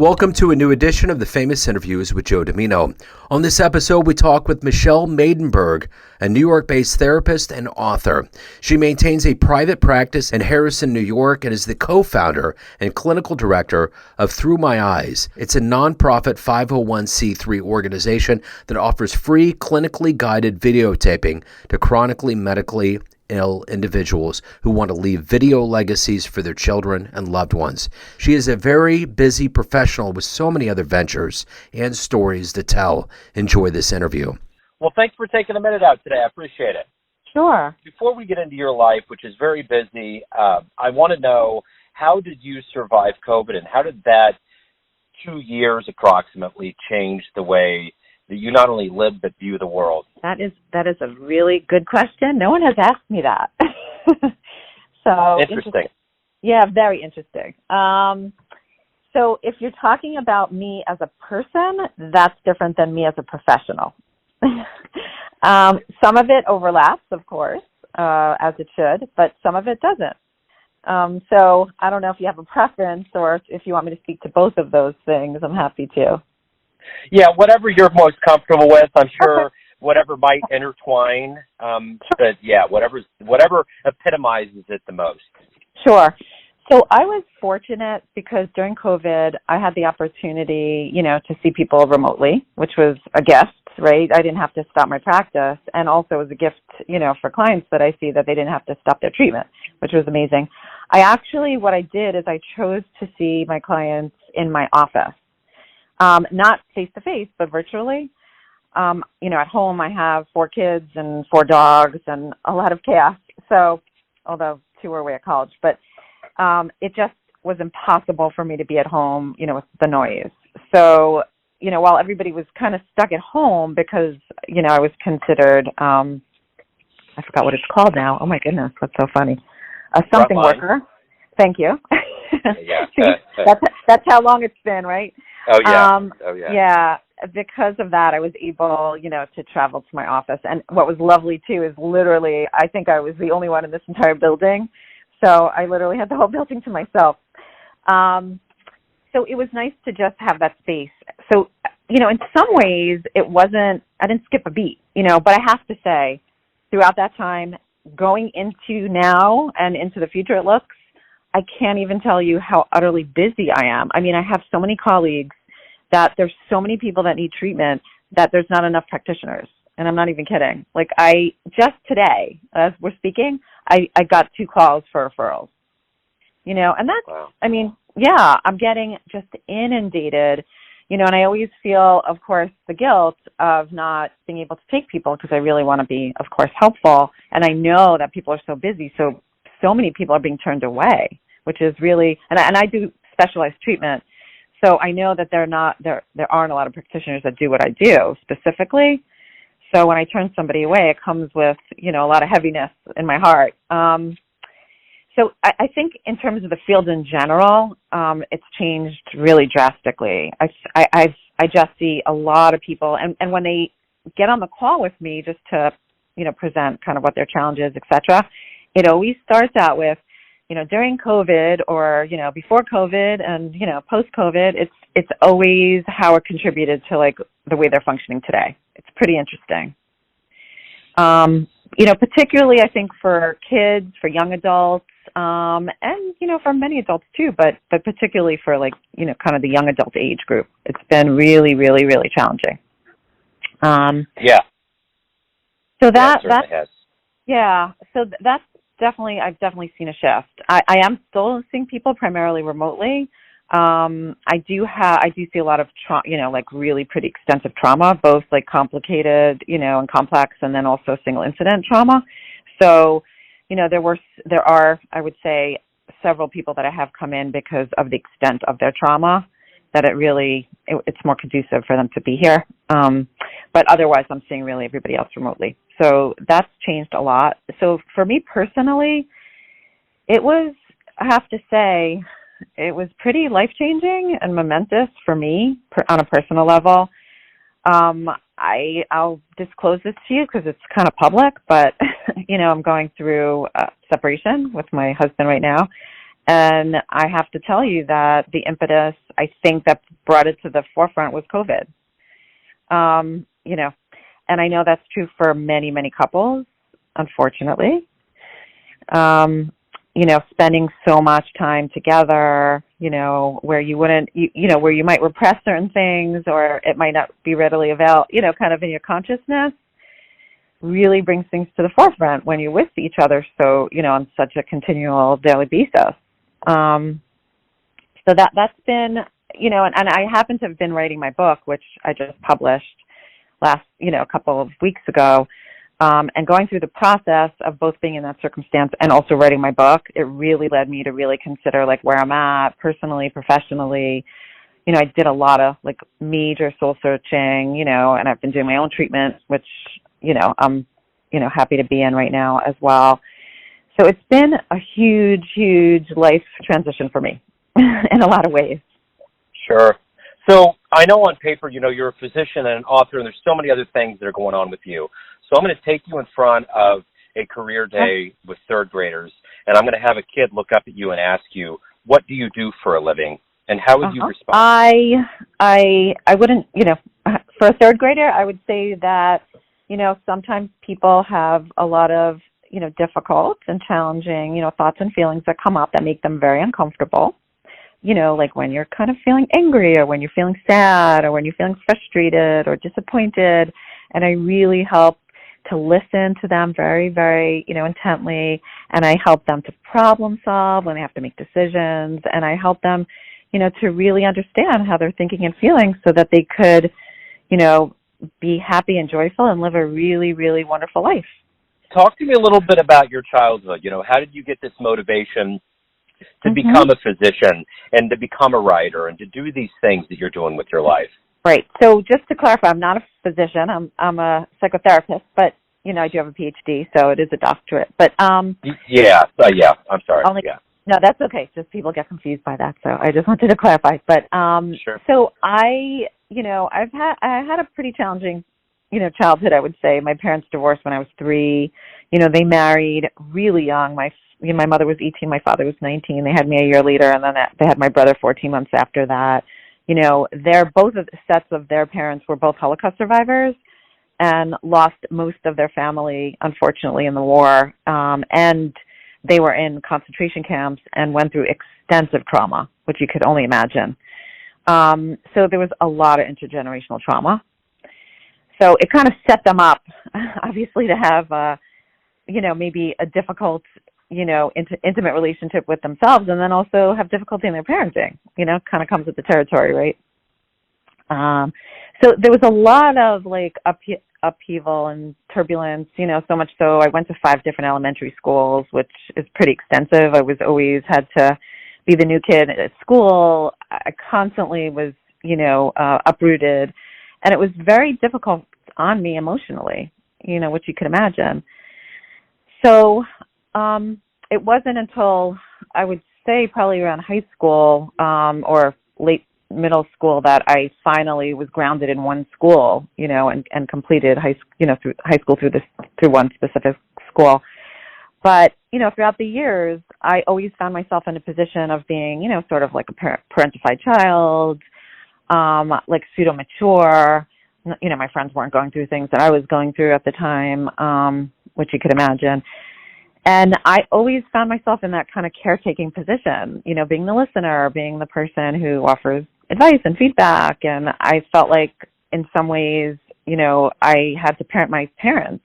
Welcome to a new edition of the Famous Interviews with Joe Dimino. On this episode, we talk with Michelle Maidenberg, a New York-based therapist and author. She maintains a private practice in Harrison, New York, and is the co-founder and clinical director of Thru My Eyes. It's a nonprofit 501c3 organization that offers free clinically guided videotaping to chronically medically ill individuals who want to leave video legacies for their children and loved ones. She is a very busy professional with so many other ventures and stories to tell. Enjoy this interview. Well, thanks for taking a minute out today. I appreciate it. Sure. Before we get into your life, which is very busy, I want to know, how did you survive COVID, and how did that 2 years approximately change the way that you not only live but view the world? That is a really good question. No one has asked me that. So interesting. Yeah, very interesting. So if you're talking about me as a person, that's different than me as a professional. Some of it overlaps, of course, as it should, but some of it doesn't. So I don't know if you have a preference or if you want me to speak to both of those things. I'm happy to. Yeah, whatever you're most comfortable with. I'm sure whatever might intertwine. But yeah, whatever epitomizes it the most. Sure. So I was fortunate because during COVID, I had the opportunity, to see people remotely, which was a gift, right? I didn't have to stop my practice. And also it was a gift, for clients that I see that they didn't have to stop their treatment, which was amazing. What I did is I chose to see my clients in my office. Not face-to-face, but virtually. At home I have 4 kids and 4 dogs and a lot of chaos. So, although 2 are away at college, but it just was impossible for me to be at home, with the noise. So, while everybody was kind of stuck at home because, I was considered, I forgot what it's called now. Oh my goodness, that's so funny. A something worker. Thank you. Yeah. See, that's how long it's been, right? Oh, yeah. Yeah. Because of that, I was able, to travel to my office. And what was lovely, too, is literally, I think I was the only one in this entire building. So I literally had the whole building to myself. So it was nice to just have that space. So, in some ways, I didn't skip a beat, but I have to say, throughout that time, going into now and into the future it looks, I can't even tell you how utterly busy I am. I mean, I have so many colleagues that there's so many people that need treatment that there's not enough practitioners. And I'm not even kidding. Like just today, as we're speaking, I got 2 calls for referrals, and that's, wow. I mean, yeah, I'm getting just inundated, and I always feel, of course, the guilt of not being able to take people because I really want to be, of course, helpful. And I know that people are so busy. So many people are being turned away, which is really, and I do specialized treatment. So I know that there aren't a lot of practitioners that do what I do specifically. So when I turn somebody away, it comes with, a lot of heaviness in my heart. So I think in terms of the field in general, it's changed really drastically. I just see a lot of people, and when they get on the call with me just to, present kind of what their challenge is, et cetera, it always starts out with, during COVID or, before COVID and, post-COVID, it's always how it contributed to like the way they're functioning today. It's pretty interesting. Particularly I think for kids, for young adults, and, for many adults too, but particularly for like, kind of the young adult age group. It's been really, really, really challenging. Yeah. So that's I've definitely seen a shift. I am still seeing people primarily remotely. I do see a lot of like really pretty extensive trauma, both like complicated, and complex, and then also single incident trauma. So, there are, I would say, several people that I have come in because of the extent of their trauma, that it's more conducive for them to be here. But otherwise, I'm seeing really everybody else remotely. So that's changed a lot. So for me personally, it was, I have to say, it was pretty life-changing and momentous for me on a personal level. I'll disclose this to you because it's kind of public, but, I'm going through a separation with my husband right now. And I have to tell you that the impetus, I think that brought it to the forefront was COVID. And I know that's true for many, many couples, unfortunately. Spending so much time together, where you wouldn't, where you might repress certain things or it might not be readily available, kind of in your consciousness, really brings things to the forefront when you're with each other. So, on such a continual daily basis. So that's been, and I happen to have been writing my book, which I just published last, a couple of weeks ago. And going through the process of both being in that circumstance and also writing my book, it really led me to really consider like where I'm at personally, professionally. I did a lot of like major soul searching, and I've been doing my own treatment, which, I'm, happy to be in right now as well. So it's been a huge, huge life transition for me in a lot of ways. Sure. So I know on paper, you're a physician and an author, and there's so many other things that are going on with you. So I'm going to take you in front of a career day with third graders, and I'm going to have a kid look up at you and ask you, what do you do for a living? And how would you respond? I wouldn't, for a third grader, I would say that, sometimes people have a lot of, difficult and challenging, thoughts and feelings that come up that make them very uncomfortable. Like when you're kind of feeling angry or when you're feeling sad or when you're feeling frustrated or disappointed. And I really help to listen to them very, very, intently. And I help them to problem solve when they have to make decisions. And I help them, to really understand how they're thinking and feeling so that they could, be happy and joyful and live a really, really wonderful life. Talk to me a little bit about your childhood. How did you get this motivation to become a physician and to become a writer and to do these things that you're doing with your life? Right. So just to clarify, I'm not a physician. I'm a psychotherapist, but, I do have a PhD, so it is a doctorate. But yeah, I'm sorry. No, that's okay. Just people get confused by that, so I just wanted to clarify. But sure. So I had a pretty challenging, childhood, I would say. My parents divorced when I was 3. They married really young. My mother was 18, my father was 19. They had me a year later, and then they had my brother 14 months after that. Both of the sets of their parents were both Holocaust survivors and lost most of their family, unfortunately, in the war. And they were in concentration camps and went through extensive trauma, which you could only imagine. So there was a lot of intergenerational trauma. So it kind of set them up, obviously, to have, maybe a difficult, intimate relationship with themselves, and then also have difficulty in their parenting. Kind of comes with the territory, right? So there was a lot of like upheaval and turbulence. So much so I went to 5 different elementary schools, which is pretty extensive. I was always had to be the new kid at school. I constantly was, uprooted, and it was very difficult on me emotionally, which you could imagine. So it wasn't until I would say probably around high school or late middle school that I finally was grounded in one school, and completed through high school through one specific school. But, throughout the years, I always found myself in a position of being, sort of like a parentified child, like pseudo-mature. My friends weren't going through things that I was going through at the time, which you could imagine. And I always found myself in that kind of caretaking position, being the listener, being the person who offers advice and feedback. And I felt like in some ways, I had to parent my parents,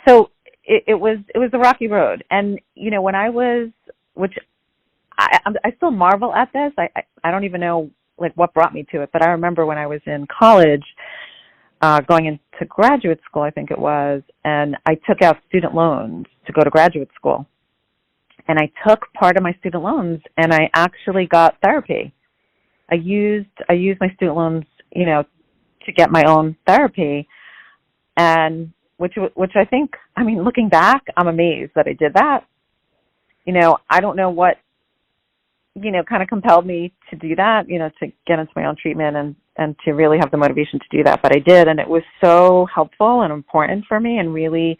so it was a rocky road. And, when I was, which I still marvel at this. I don't even know like what brought me to it, but I remember when I was in college, going into graduate school, I think it was, and I took out student loans to go to graduate school. And I took part of my student loans and I actually got therapy. I used my student loans, to get my own therapy, and which I think, looking back, I'm amazed that I did that. I don't know what, kind of compelled me to do that, to get into my own treatment and to really have the motivation to do that. But I did, and it was so helpful and important for me and really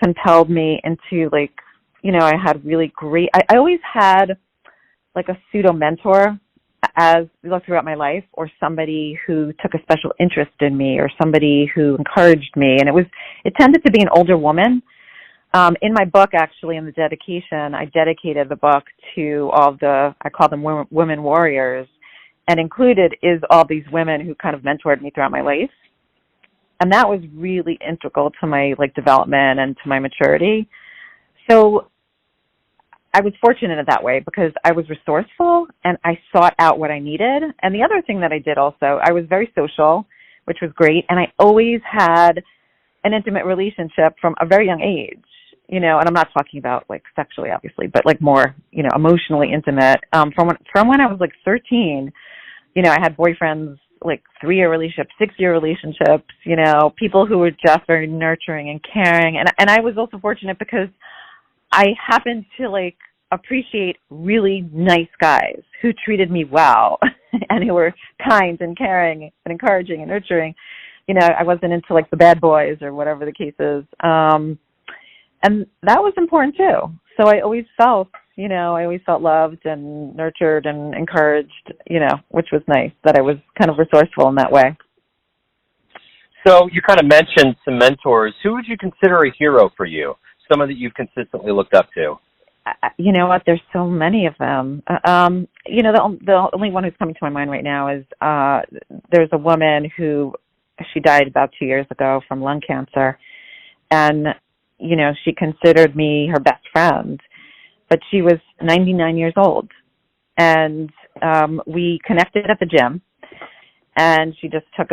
compelled me into I had really great, I always had like a pseudo mentor as we look throughout my life, or somebody who took a special interest in me, or somebody who encouraged me. And it tended to be an older woman. In my book, actually, in the dedication, I dedicated the book to all I call them women warriors, and included is all these women who kind of mentored me throughout my life. And that was really integral to my development and to my maturity. So I was fortunate in that way because I was resourceful and I sought out what I needed. And the other thing that I did also, I was very social, which was great. And I always had an intimate relationship from a very young age, and I'm not talking about sexually, obviously, but more, emotionally intimate. From when I was 13, I had boyfriends, 3-year relationships, 6-year relationships, people who were just very nurturing and caring. And I was also fortunate because I happened to appreciate really nice guys who treated me well and who were kind and caring and encouraging and nurturing. I wasn't into the bad boys or whatever the case is. And that was important too. So I always felt loved and nurtured and encouraged, which was nice that I was kind of resourceful in that way. So you kind of mentioned some mentors. Who would you consider a hero for you? Someone that you've consistently looked up to? You know what? There's so many of them. The only one who's coming to my mind right now is there's a woman who, she died about 2 years ago from lung cancer. And, she considered me her best friend. But she was 99 years old. And we connected at the gym. And she just took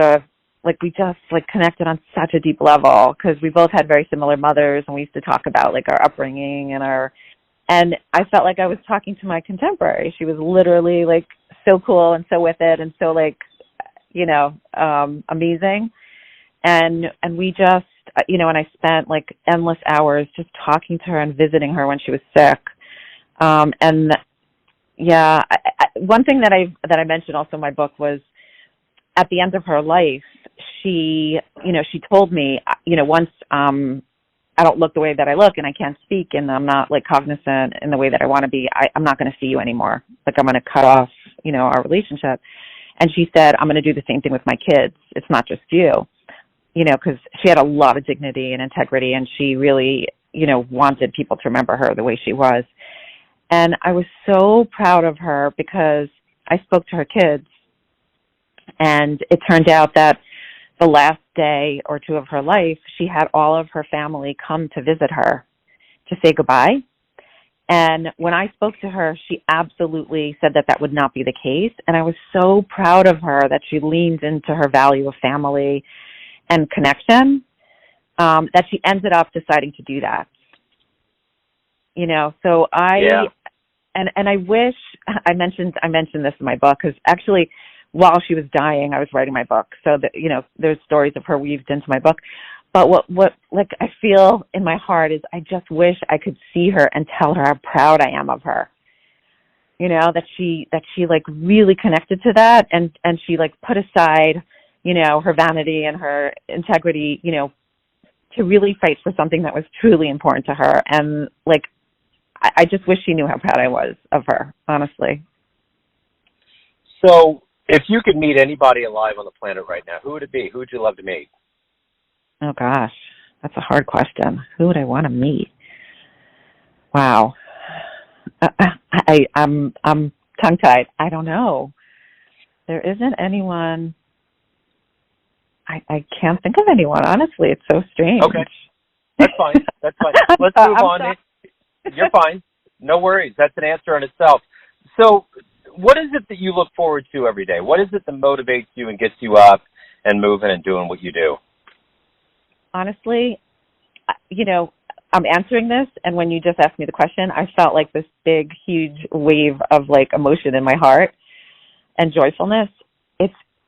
we just connected on such a deep level because we both had very similar mothers, and we used to talk about our upbringing and I felt like I was talking to my contemporary. She was literally so cool and so with it and so amazing. And we just, and I spent endless hours just talking to her and visiting her when she was sick. And yeah, one thing that I mentioned also in my book was at the end of her life, she told me, once I don't look the way that I look and I can't speak and I'm not cognizant in the way that I want to be, I'm not going to see you anymore. I'm going to cut off, our relationship. And she said, I'm going to do the same thing with my kids. It's not just you, because she had a lot of dignity and integrity, and she really, wanted people to remember her the way she was. And I was so proud of her because I spoke to her kids, and it turned out that the last day or two of her life, she had all of her family come to visit her to say goodbye. And when I spoke to her, she absolutely said that would not be the case. And I was so proud of her that she leaned into her value of family and connection, that she ended up deciding to do that. So and I wish I mentioned this in my book, because actually, while she was dying, I was writing my book. So that, there's stories of her weaved into my book. But what I feel in my heart is I just wish I could see her and tell her how proud I am of her. That she really connected to that, and she put aside, her vanity and her integrity, to really fight for something that was truly important to her. And I just wish she knew how proud I was of her, honestly. So if you could meet anybody alive on the planet right now, who would it be? Who would you love to meet? Oh, gosh, that's a hard question. Who would I want to meet? Wow. I'm tongue-tied. I don't know. There isn't anyone. I can't think of anyone, honestly. It's so strange. Okay. That's fine. Let's move on. You're fine. No worries. That's an answer in itself. So what is it that you look forward to every day? What is it that motivates you and gets you up and moving and doing what you do? Honestly, I'm answering this, and when you just asked me the question, I felt like this big, huge wave of emotion in my heart and joyfulness.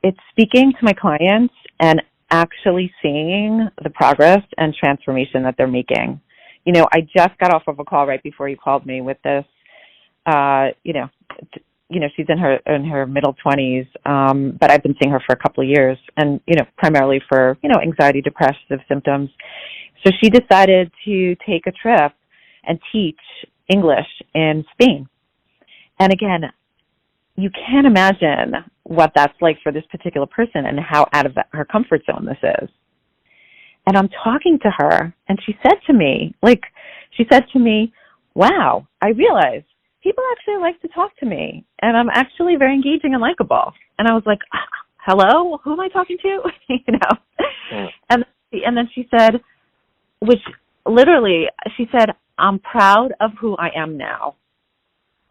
It's speaking to my clients and actually seeing the progress and transformation that they're making. I just got off of a call right before you called me with this. She's in her middle 20s, but I've been seeing her for a couple of years, and primarily for anxiety, depressive symptoms. So she decided to take a trip and teach English in Spain. And again, you can't imagine what that's like for this particular person and how out of her comfort zone this is. And I'm talking to her, and she said to me, wow, I realize people actually like to talk to me, and I'm actually very engaging and likable. And I was like, hello, who am I talking to? And then she said, which literally, she said, I'm proud of who I am now.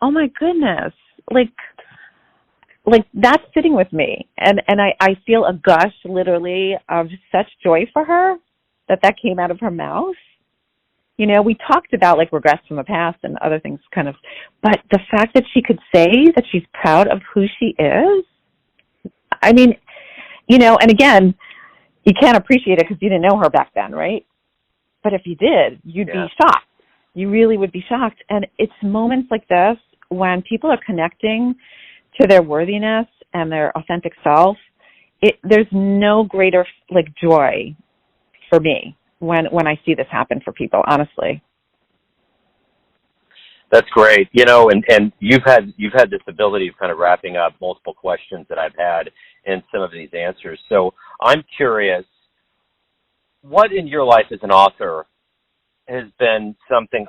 Oh my goodness. Like that's sitting with me. And I feel a gush literally of such joy for her that came out of her mouth. We talked about like regrets from the past and other things kind of, but the fact that she could say that she's proud of who she is, I mean, and again, you can't appreciate it because you didn't know her back then, right? But if you did, you'd be shocked. You really would be shocked. And it's moments like this when people are connecting to their worthiness and their authentic self. There's no greater like joy for me when I see this happen for people, honestly. That's great. And you've had this ability of kind of wrapping up multiple questions that I've had in some of these answers. So I'm curious, what in your life as an author has been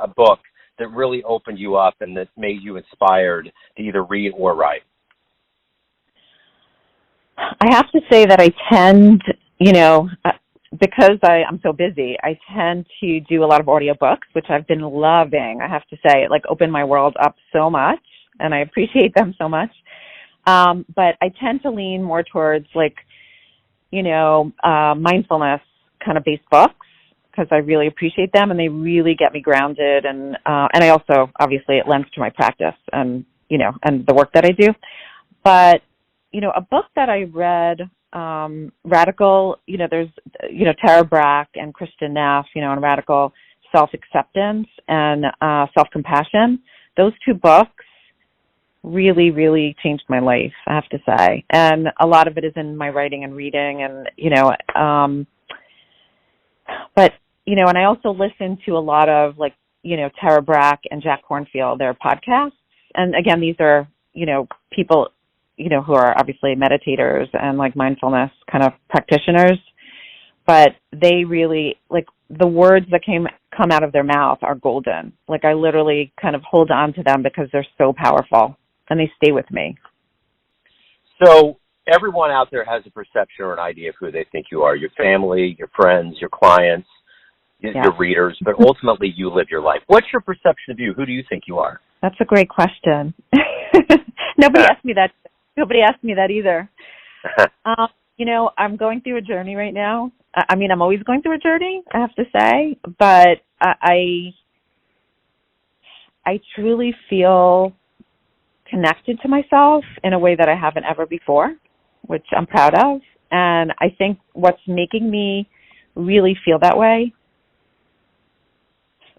a book that really opened you up and that made you inspired to either read or write? I have to say that I tend, because I'm so busy, I tend to do a lot of audiobooks, which I've been loving. I have to say, it opened my world up so much, and I appreciate them so much. But I tend to lean more towards mindfulness kind of based books because I really appreciate them and they really get me grounded. And I also, obviously, it lends to my practice and the work that I do. But, a book that I read, Radical, there's, Tara Brach and Kristen Neff, and Radical Self-Acceptance and Self-Compassion. Those two books really, really changed my life, I have to say. And a lot of it is in my writing and reading and, but, and I also listen to a lot of Tara Brach and Jack Kornfield, their podcasts. And again, these are, people, who are obviously meditators and mindfulness kind of practitioners, but they really the words that come out of their mouth are golden. I literally kind of hold on to them because they're so powerful and they stay with me. So everyone out there has a perception or an idea of who they think you are, your family, your friends, your clients, your readers, but ultimately you live your life. What's your perception of you? Who do you think you are? That's a great question. Nobody asked me that. Nobody asked me that either. I'm going through a journey right now. I mean, I'm always going through a journey, I have to say, but I truly feel connected to myself in a way that I haven't ever before, which I'm proud of. And I think what's making me really feel that way,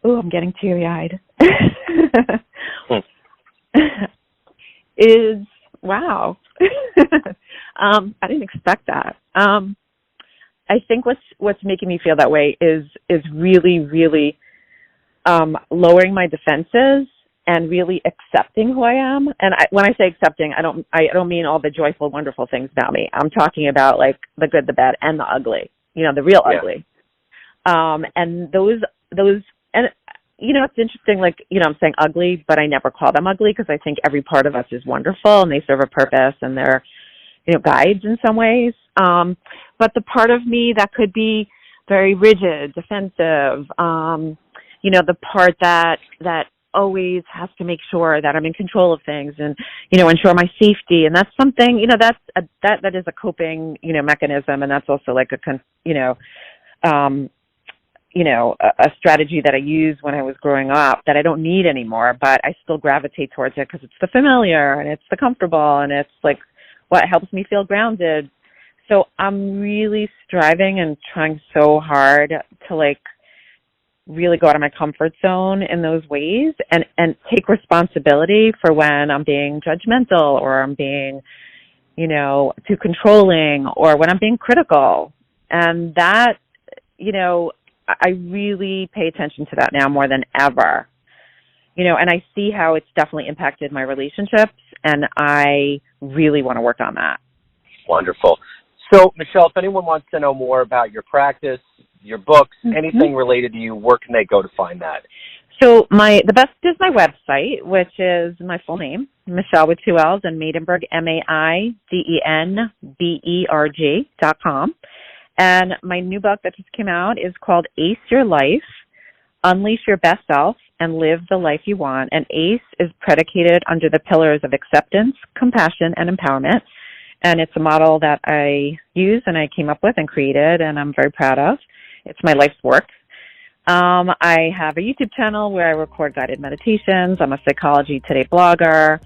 I'm getting teary-eyed, is, wow. I didn't expect that. I think what's making me feel that way is really, really lowering my defenses and really accepting who I am. And when I say accepting, I don't mean all the joyful, wonderful things about me. I'm talking about the good, the bad, and the ugly. The real ugly. And those, and it's interesting. I'm saying ugly, but I never call them ugly because I think every part of us is wonderful and they serve a purpose and they're, guides in some ways. But the part of me that could be very rigid, defensive, the part that always has to make sure that I'm in control of things and, ensure my safety. And that's something, that is a coping, mechanism. And that's also a strategy that I used when I was growing up that I don't need anymore, but I still gravitate towards it because it's the familiar and it's the comfortable and it's what helps me feel grounded. So I'm really striving and trying so hard to really go out of my comfort zone in those ways and take responsibility for when I'm being judgmental or I'm being, too controlling or when I'm being critical. And that, I really pay attention to that now more than ever. and I see how it's definitely impacted my relationships, and I really want to work on that. Wonderful. So, Michelle, if anyone wants to know more about your practice, your books, anything related to you, where can they go to find that? So the best is my website, which is my full name, Michelle with 2 L's, and Maidenberg, MAIDENBERG.com. And my new book that just came out is called Ace Your Life, Unleash Your Best Self, and Live the Life You Want. And ACE is predicated under the pillars of acceptance, compassion, and empowerment. And it's a model that I use and I came up with and created, and I'm very proud of. It's my life's work. I have a YouTube channel where I record guided meditations. I'm a Psychology Today blogger.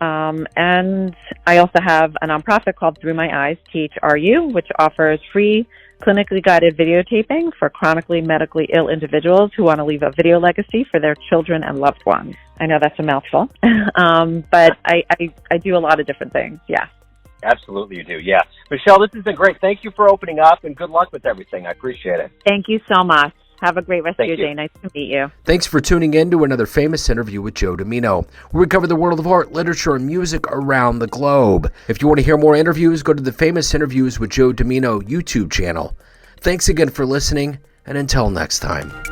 And I also have a nonprofit called Thru My Eyes, THRU, which offers free clinically guided videotaping for chronically medically ill individuals who want to leave a video legacy for their children and loved ones. I know that's a mouthful, but I do a lot of different things, yeah. Absolutely you do, yeah. Michelle, this has been great. Thank you for opening up, and good luck with everything. I appreciate it. Thank you so much. Have a great rest of your day. Nice to meet you. Thanks for tuning in to another famous interview with Joe Dimino, where we cover the world of art, literature, and music around the globe. If you want to hear more interviews, go to the Famous Interviews with Joe Dimino YouTube channel. Thanks again for listening, and until next time.